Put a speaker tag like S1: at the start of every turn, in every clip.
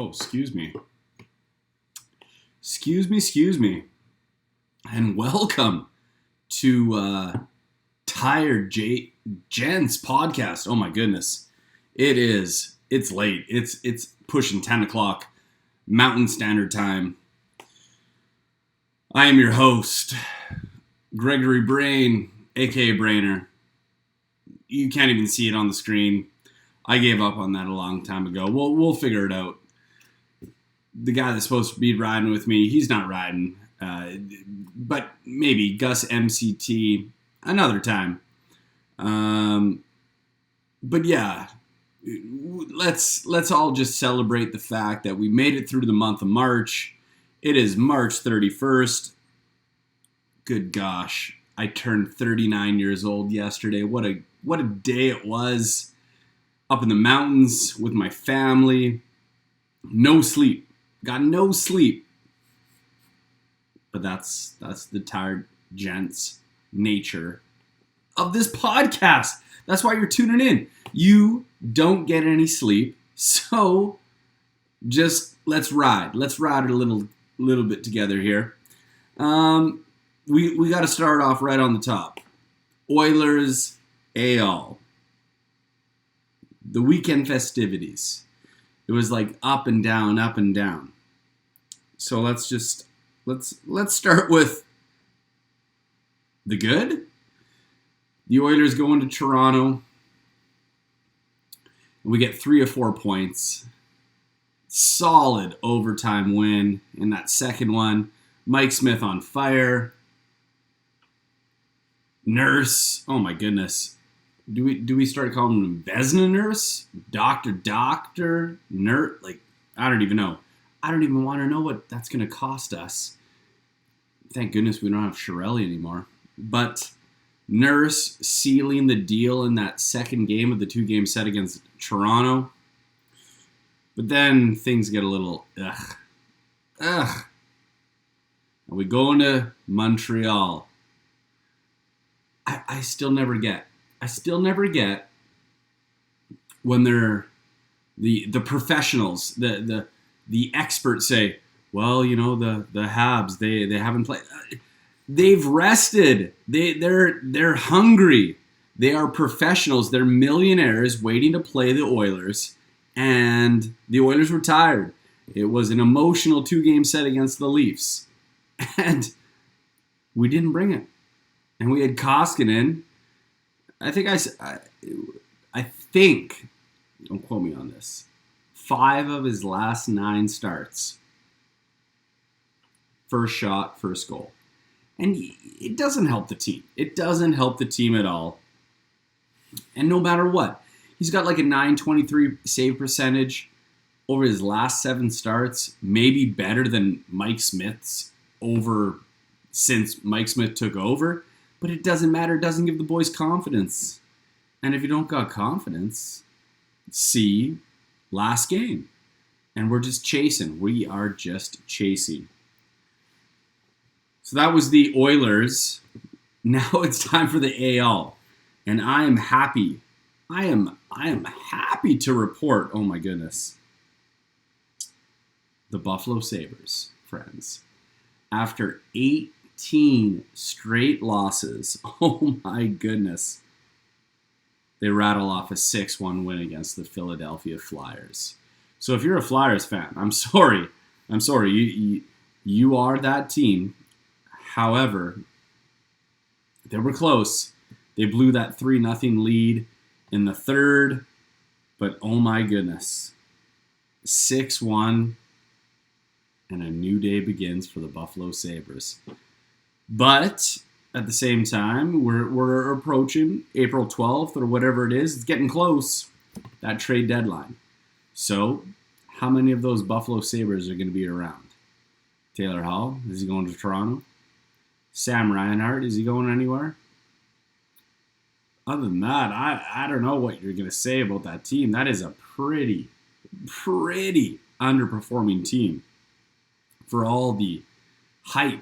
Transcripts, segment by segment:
S1: Oh, excuse me. Excuse me. And welcome to Tired Gents podcast. Oh my goodness. It's late. It's pushing 10 o'clock Mountain Standard Time. I am your host, Gregory Brain, aka Brainer. You can't even see it on the screen. I gave up on that a long time ago. We'll figure it out. The guy that's supposed to be riding with me, he's not riding. But maybe Gus MCT another time. But yeah, let's all just celebrate the fact that we made it through the month of March. It is March 31st. Good gosh, I turned 39 years old yesterday. What a day it was. Up in the mountains with my family. No sleep. Got no sleep. But that's the Tired Gents nature of this podcast. That's why you're tuning in. You don't get any sleep, so just let's ride. Let's ride a little bit together here. We got to start off right on the top. Oilers AL. The weekend festivities. It was like up and down, up and down. So let's start with the good. The Oilers go into Toronto. And we get 3 or 4 points. Solid overtime win in that second one. Mike Smith on fire. Nurse. Oh my goodness. Do we start calling him Vesna Nurse? Doctor, Nurse? Like, I don't even know. I don't even want to know what that's going to cost us. Thank goodness we don't have Chiarelli anymore. But Nurse sealing the deal in that second game of the 2-game set against Toronto. But then things get a little ugh. And we go into Montreal. I still never get when they're the professionals, the experts say, well, you know, the Habs, they haven't played. They've rested. They're hungry. They are professionals. They're millionaires waiting to play the Oilers, and the Oilers were tired. It was an emotional 2-game set against the Leafs, and we didn't bring it. And we had Koskinen. I think, don't quote me on this, 5 of his last 9 starts, first shot, first goal. And it doesn't help the team. It doesn't help the team at all. And no matter what, he's got like a .923 save percentage over his last 7 starts, maybe better than Mike Smith's over since Mike Smith took over. But it doesn't matter. It doesn't give the boys confidence. And if you don't got confidence, see last game. And we're just chasing. We are just chasing. So that was the Oilers. Now it's time for the AL. And I am happy. I am happy to report, oh my goodness, the Buffalo Sabres, friends. After 18 straight losses. Oh my goodness. They rattle off a 6-1 win against the Philadelphia Flyers. So if you're a Flyers fan, I'm sorry. You are that team. However, they were close. They blew that 3-0 lead in the third. But oh my goodness. 6-1. And a new day begins for the Buffalo Sabres. But at the same time, we're approaching April 12th or whatever it is. It's getting close, that trade deadline. So how many of those Buffalo Sabres are going to be around? Taylor Hall, is he going to Toronto? Sam Reinhart, is he going anywhere? Other than that, I don't know what you're going to say about that team. That is a pretty underperforming team for all the hype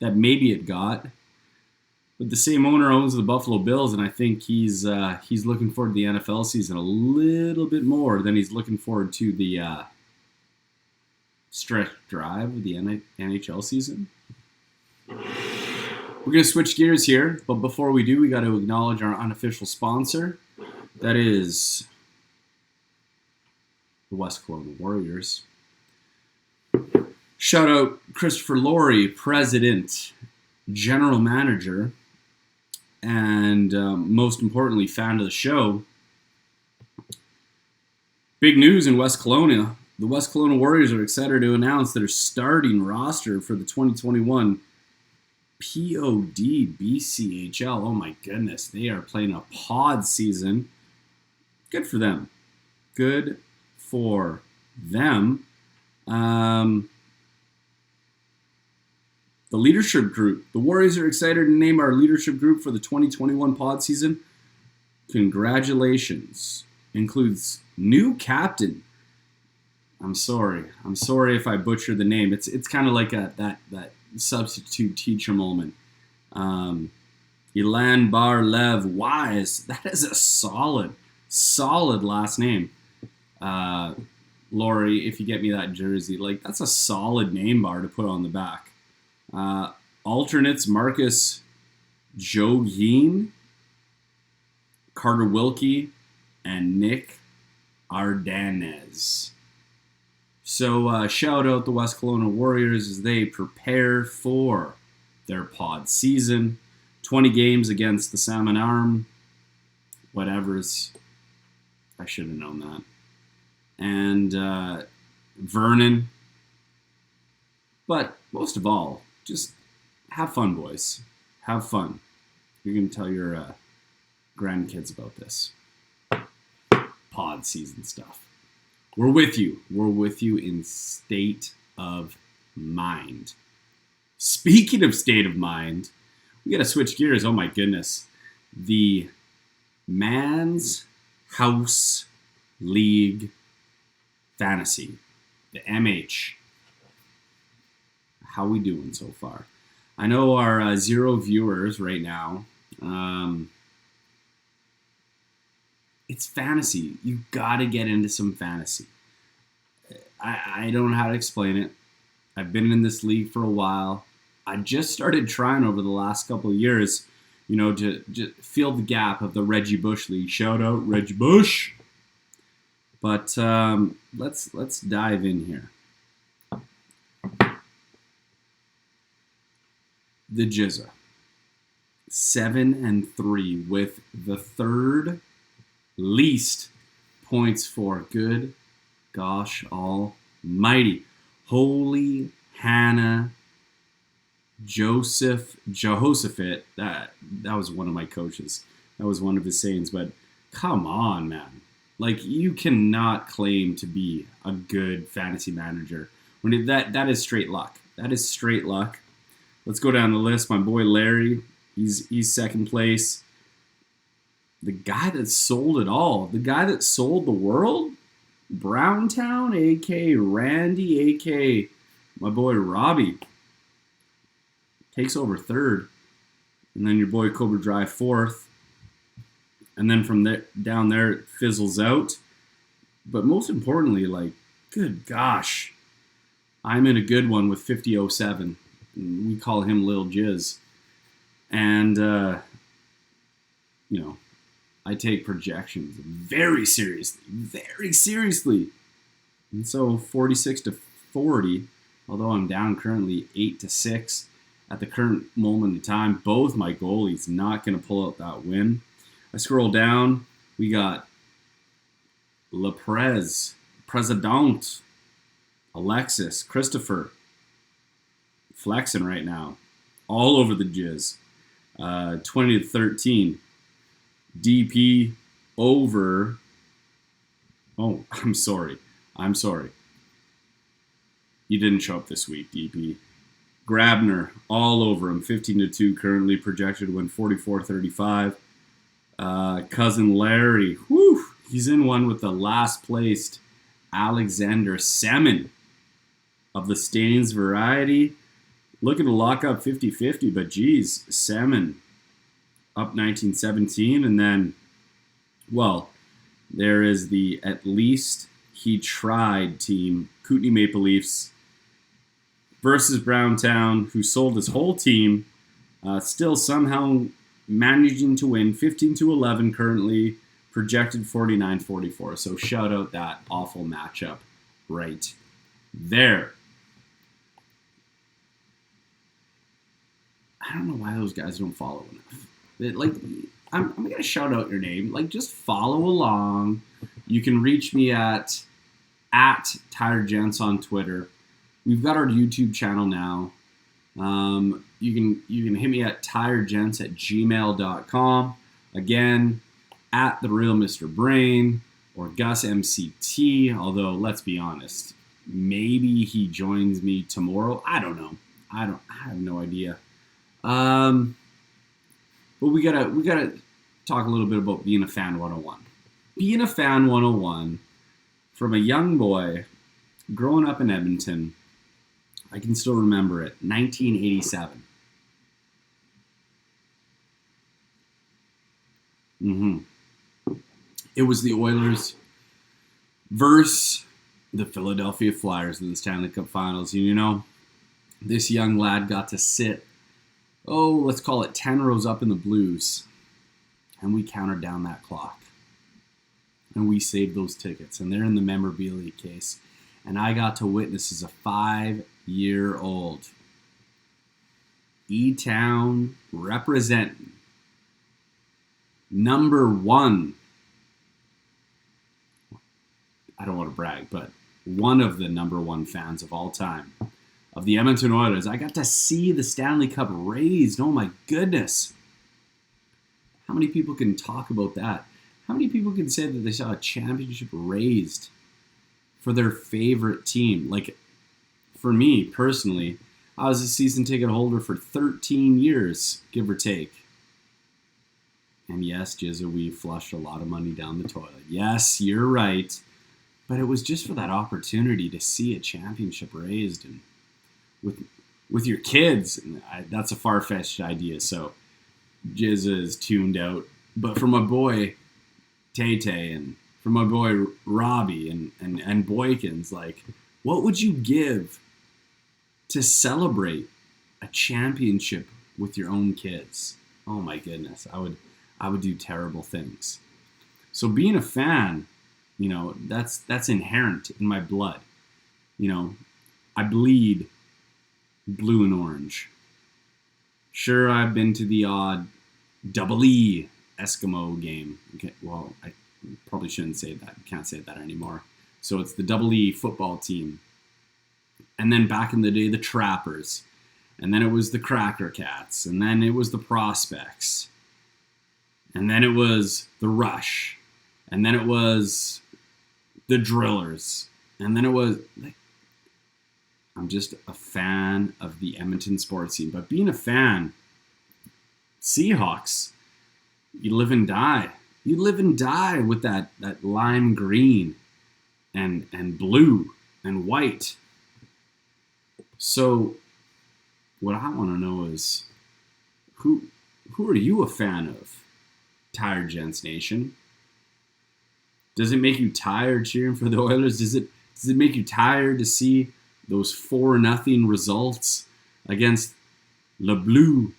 S1: that maybe it got. But the same owner owns the Buffalo Bills, and I think he's looking forward to the NFL season a little bit more than he's looking forward to the stretch drive of the NHL season. We're going to switch gears here, but before we do, we got to acknowledge our unofficial sponsor. That is the West Kelowna Warriors. Shout out Christopher Laurie, President, General Manager, and most importantly, fan of the show. Big news in West Kelowna. The West Kelowna Warriors are excited to announce their starting roster for the 2021 POD BCHL. Oh my goodness, they are playing a pod season. Good for them. Good for them. The leadership group. The Warriors are excited to name our leadership group for the 2021 pod season. Congratulations. Includes new captain. I'm sorry if I butcher the name. It's kind of like that substitute teacher moment. Ilan Bar Lev Wise. That is a solid last name. Laurie, if you get me that jersey, like that's a solid name bar to put on the back. Alternates Marcus Jogin, Carter Wilkie, and Nick Ardanez. So shout out the West Kelowna Warriors as they prepare for their pod season. 20 games against the Salmon Arm. Whatever's. I should have known that. And Vernon. But most of all, just have fun, boys. Have fun. You're going to tell your grandkids about this pod season stuff. We're with you. We're with you in state of mind. Speaking of state of mind, we got to switch gears. Oh my goodness. The Man's House League Fantasy. The MH. How we doing so far? I know our 0 viewers right now. It's fantasy. You gotta get into some fantasy. I don't know how to explain it. I've been in this league for a while. I just started trying over the last couple of years, to just fill the gap of the Reggie Bush League. Shout out Reggie Bush. But let's dive in here. The Jizza, 7-3 with the third least points for. Good gosh almighty. Holy Hannah Jehoshaphat. That was one of my coaches. That was one of his sayings. But come on, man. Like, you cannot claim to be a good fantasy manager when that is straight luck. That is straight luck. Let's go down the list. My boy Larry, he's second place. The guy that sold it all, the guy that sold the world, Browntown, a.k.a. Randy, a.k.a. my boy Robbie, takes over third. And then your boy Cobra Dry fourth. And then from there down there, it fizzles out. But most importantly, like, good gosh, I'm in a good one with 5007. We call him Lil Jizz. And, I take projections very seriously. And so 46-40, although I'm down currently 8-6 at the current moment in time, both my goalies not going to pull out that win. I scroll down, we got President, Alexis, Christopher, flexing right now, all over the Jizz. 20-13. DP over. Oh, I'm sorry. You didn't show up this week, DP. Grabner, all over him. 15-2, currently projected to win 44-35. Cousin Larry, he's in one with the last placed Alexander Semin of the Stains variety. Looking to lock up 50-50, but geez, Semin up 1917, and then, well, there is the At Least He Tried team, Kootenay Maple Leafs versus Browntown, who sold his whole team, still somehow managing to win 15-11 currently, projected 49-44. So shout out that awful matchup right there. I don't know why those guys don't follow enough. I'm going to shout out your name. Just follow along. You can reach me at Tired Gents on Twitter. We've got our YouTube channel now. You can hit me at tiredgents@gmail.com. Again, at The Real Mr. Brain or Gus MCT. Although, let's be honest, maybe he joins me tomorrow. I don't know. I have no idea. But we gotta talk a little bit about being a fan 101. Being a fan 101 from a young boy growing up in Edmonton. I can still remember it. 1987. It was the Oilers versus the Philadelphia Flyers in the Stanley Cup Finals. And this young lad got to sit, let's call it 10 rows up in the Blues. And we counted down that clock. And we saved those tickets. And they're in the memorabilia case. And I got to witness as a 5-year-old E-Town representing number one. I don't want to brag, but one of the number one fans of all time of the Edmonton Oilers. I got to see the Stanley Cup raised. Oh my goodness. How many people can talk about that? How many people can say that they saw a championship raised for their favorite team? For me personally, I was a season ticket holder for 13 years, give or take. And yes, Jizza, we flushed a lot of money down the toilet. Yes, you're right. But it was just for that opportunity to see a championship raised and with your kids. And that's a far-fetched idea, so Jizza is tuned out. But for my boy Tay-Tay and for my boy Robbie and Boykins, what would you give to celebrate a championship with your own kids? Oh my goodness, I would do terrible things. So being a fan, that's inherent in my blood. I bleed blue and orange. Sure, I've been to the odd double E Eskimo game. Okay, well, I probably shouldn't say that. Can't say that anymore. So it's the double E football team. And then back in the day, the Trappers. And then it was the Cracker Cats. And then it was the Prospects. And then it was the Rush. And then it was the Drillers. And then it was... I'm just a fan of the Edmonton sports scene. But being a fan, Seahawks, you live and die. You live and die with that lime green and blue and white. So what I want to know is, who are you a fan of, Tired Gents Nation? Does it make you tired cheering for the Oilers? Does it make you tired to see those 4-0 results against Le Bleu,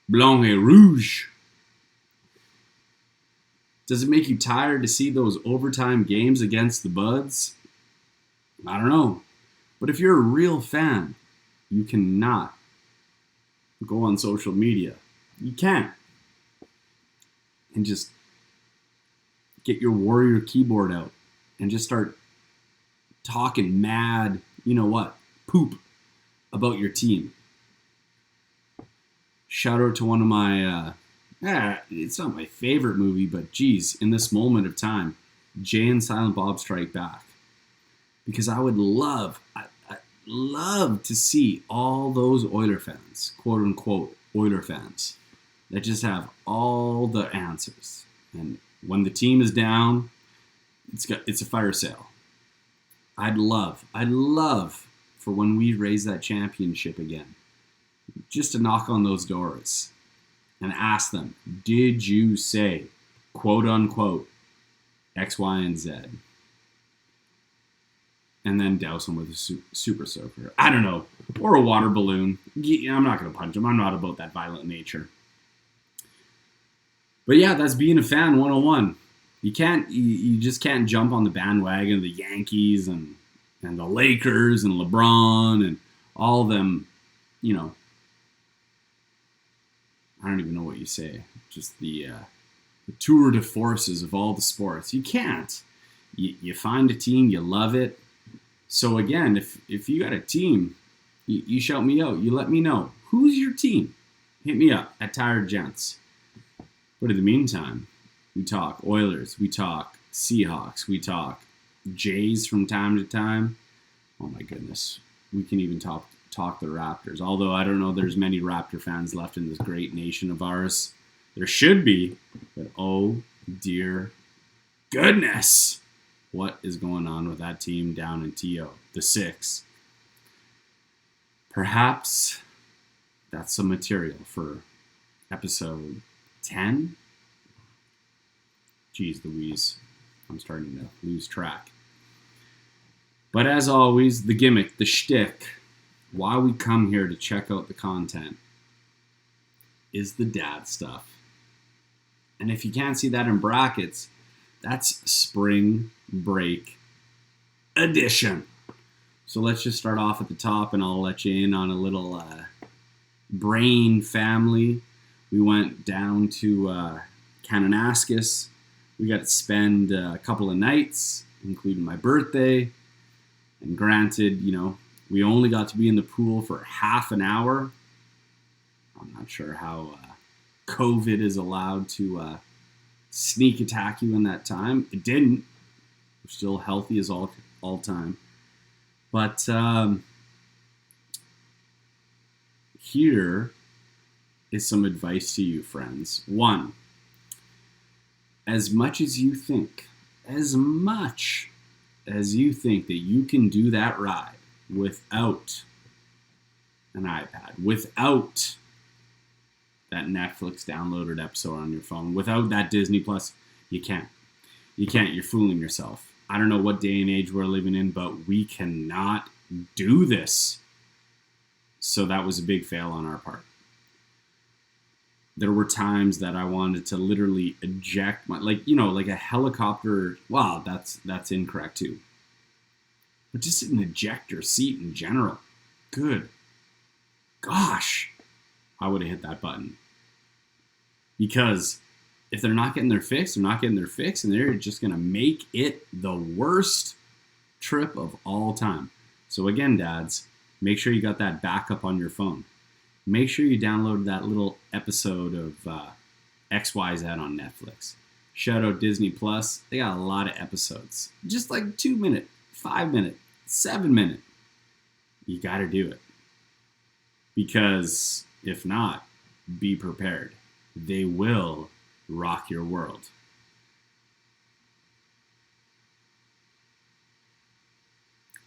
S1: Blanc et Rouge? Does it make you tired to see those overtime games against the Buds? I don't know. But if you're a real fan, you cannot go on social media. You can't. And just get your Warrior keyboard out and just start talking mad, poop about your team. Shout out to one of my, it's not my favorite movie, but geez, in this moment of time, Jay and Silent Bob Strike Back. Because I would love to see all those Oiler fans, quote unquote Oiler fans, that just have all the answers. And when the team is down, it's a fire sale. I'd love for when we raise that championship again, just to knock on those doors and ask them, did you say, quote unquote, X, Y, and Z? And then douse them with a super soaker. I don't know. Or a water balloon. I'm not going to punch them. I'm not about that violent nature. But yeah, that's being a fan 101. You just can't jump on the bandwagon of the Yankees and the Lakers and LeBron and all of them, you know. I don't even know what you say. Just the tour de forces of all the sports. You can't. You find a team, you love it. So again, if you got a team, you shout me out. You let me know. Who's your team? Hit me up at Tired Gents. But in the meantime, we talk Oilers, we talk Seahawks, we talk Jays from time to time. Oh my goodness. We can even talk the Raptors. Although I don't know there's many Raptor fans left in this great nation of ours. There should be, but oh dear goodness. What is going on with that team down in TO, the 6? Perhaps that's some material for episode 10. Jeez Louise, I'm starting to lose track. But as always, the gimmick, the shtick, why we come here to check out the content is the dad stuff. And if you can't see that in brackets, that's spring break edition. So let's just start off at the top and I'll let you in on a little brain family. We went down to Kananaskis. We got to spend a couple of nights, including my birthday. And granted, you know, we only got to be in the pool for half an hour. I'm not sure how COVID is allowed to sneak attack you in that time. It didn't. We're still healthy as all time. But here is some advice to you, friends. 1, as much as you think that you can do that ride without an iPad, without that Netflix downloaded episode on your phone, without that Disney Plus, you can't. You can't. You're fooling yourself. I don't know what day and age we're living in, but we cannot do this. So that was a big fail on our part. There were times that I wanted to literally eject like a helicopter. Wow, that's incorrect too. But just an ejector seat in general. Good gosh, I would have hit that button. Because if they're not getting their fix, they're not getting their fix, and they're just going to make it the worst trip of all time. So again, dads, make sure you got that backup on your phone. Make sure you download that little episode of XYZ on Netflix. Shout out Disney Plus. They got a lot of episodes. Just like 2 minute, 5 minute, 7 minute. You got to do it. Because if not, be prepared. They will rock your world.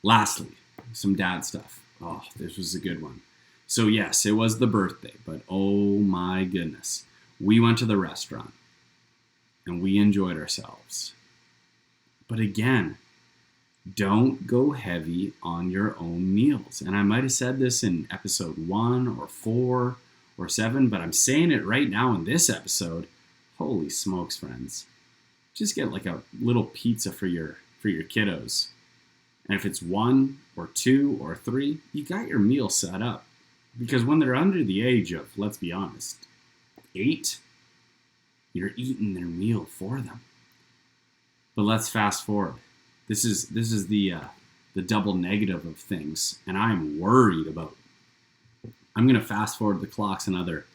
S1: Lastly, some dad stuff. Oh, this was a good one. So yes, it was the birthday, but oh my goodness. We went to the restaurant and we enjoyed ourselves. But again, don't go heavy on your own meals. And I might have said this in episode 1 or 4 or 7, but I'm saying it right now in this episode. Holy smokes, friends. Just get like a little pizza for your kiddos. And if it's 1 or 2 or 3, you got your meal set up. Because when they're under the age of, let's be honest, 8, you're eating their meal for them. But let's fast forward. This is the double negative of things, and I'm worried about. I'm gonna fast forward the clocks another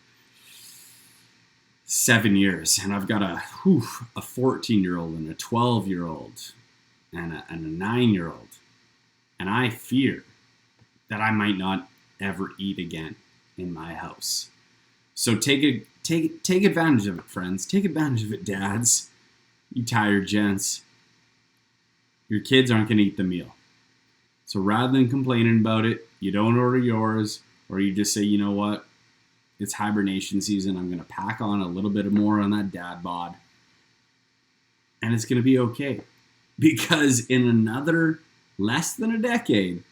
S1: 7 years, and I've got a 14-year-old and a 12-year-old and a 9-year-old, and I fear that I might not ever eat again in my house. So take advantage of it, friends. Take advantage of it, dads. You tired gents. Your kids aren't going to eat the meal. So rather than complaining about it, you don't order yours, or you just say, you know what, it's hibernation season. I'm going to pack on a little bit more on that dad bod. And it's going to be okay. Because in another less than a decade,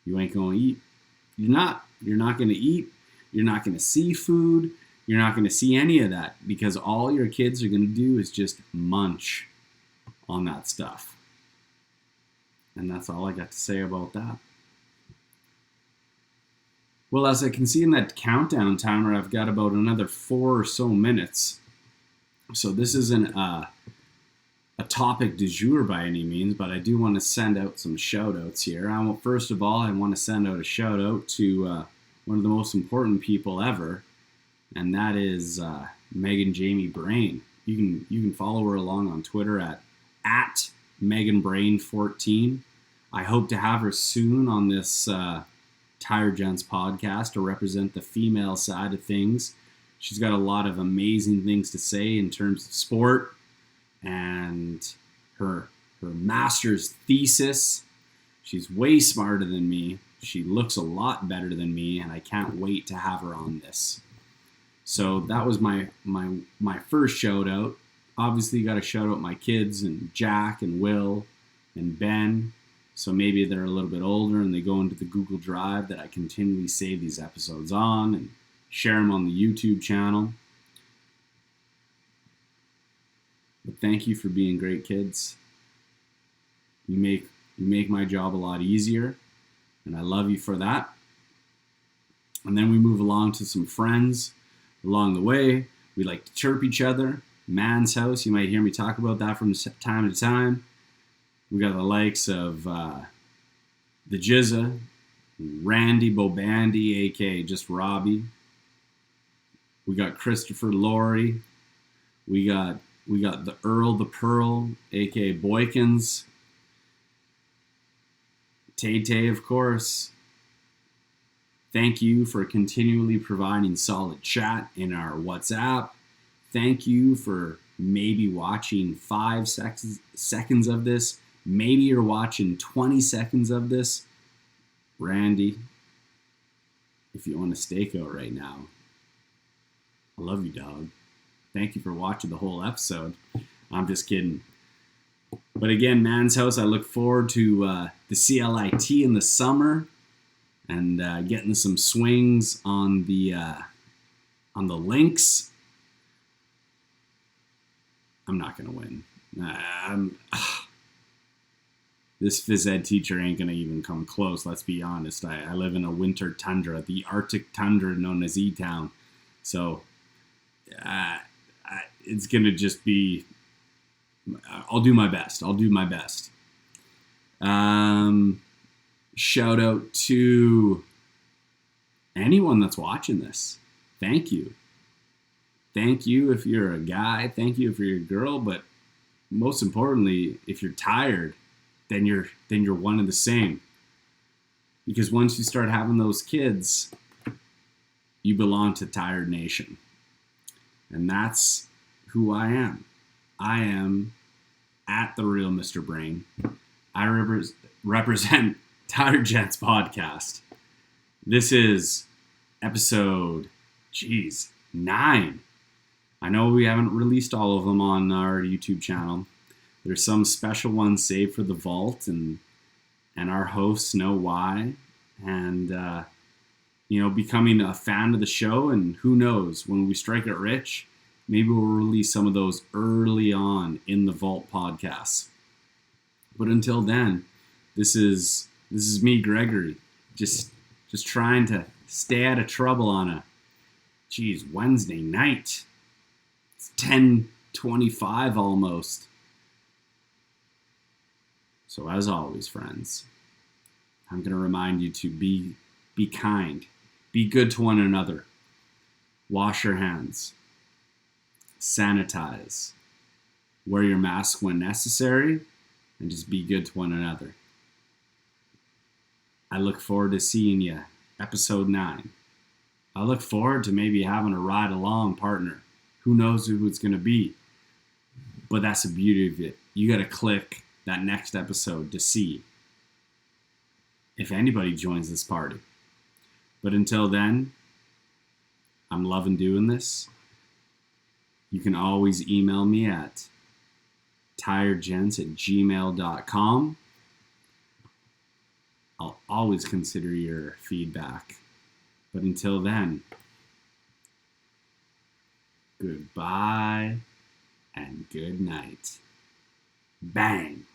S1: you ain't going to eat. You're not. You're not going to eat. You're not going to see food. You're not going to see any of that. Because all your kids are going to do is just munch on that stuff. And that's all I got to say about that. Well, as I can see in that countdown timer, I've got about another 4 or so minutes. So this isn't a topic du jour by any means, but I do want to send out some shout-outs here. First of all, I want to send out a shout-out to one of the most important people ever, and that is Megan Jamie Brain. You can follow her along on Twitter at MeganBrain14. I hope to have her soon on this Tired Gents podcast to represent the female side of things. She's got a lot of amazing things to say in terms of sport and her master's thesis. She's way smarter than me. She looks a lot better than me, and I can't wait to have her on this. So that was my first shout out. Obviously, got to shout out my kids and Jack and Will and Ben. So maybe they're a little bit older and they go into the Google Drive that I continually save these episodes on and share them on the YouTube channel. But thank you for being great kids. You make my job a lot easier, and I love you for that. And then we move along to some friends along the way. We like to chirp each other. Man's House, you might hear me talk about that from time to time. We got the likes of the Jizza, Randy Bobandy, aka just Robbie. We got Christopher Laurie. We got the Earl the Pearl, aka Boykins. Tay, of course. Thank you for continually providing solid chat in our WhatsApp. Thank you for maybe watching 5 seconds of this. Maybe you're watching 20 seconds of this. Randy, if you want a stakeout right now, I love you, dog. Thank you for watching the whole episode. I'm just kidding. But again, Man's House, I look forward to the CLIT in the summer and getting some swings on the links. I'm not going to win. This phys ed teacher ain't going to even come close, let's be honest. I live in a winter tundra, the Arctic tundra known as E-Town. So it's going to just be, I'll do my best. Shout out to anyone that's watching this. Thank you. Thank you if you're a guy. Thank you if you're a girl. But most importantly, if you're tired, then you're one and the same. Because once you start having those kids, you belong to Tired Nation. And that's who I am. I am at the real Mr. Brain. I represent Tired Gents podcast. This is episode, 9. I know we haven't released all of them on our YouTube channel. There's some special ones saved for the vault, and our hosts know why. And becoming a fan of the show, and who knows, when we strike it rich, maybe we'll release some of those early on in the vault podcasts. But until then, this is me, Gregory, just trying to stay out of trouble on a Wednesday night. It's 10:25 almost. So as always, friends, I'm going to remind you to be kind, be good to one another, wash your hands, sanitize, wear your mask when necessary, and just be good to one another. I look forward to seeing you, episode 9. I look forward to maybe having a ride-along partner. Who knows who it's going to be? But that's the beauty of it. You got to click that next episode to see if anybody joins this party. But until then, I'm loving doing this. You can always email me at tiredgents@gmail.com. I'll always consider your feedback. But until then, goodbye and good night. Bang!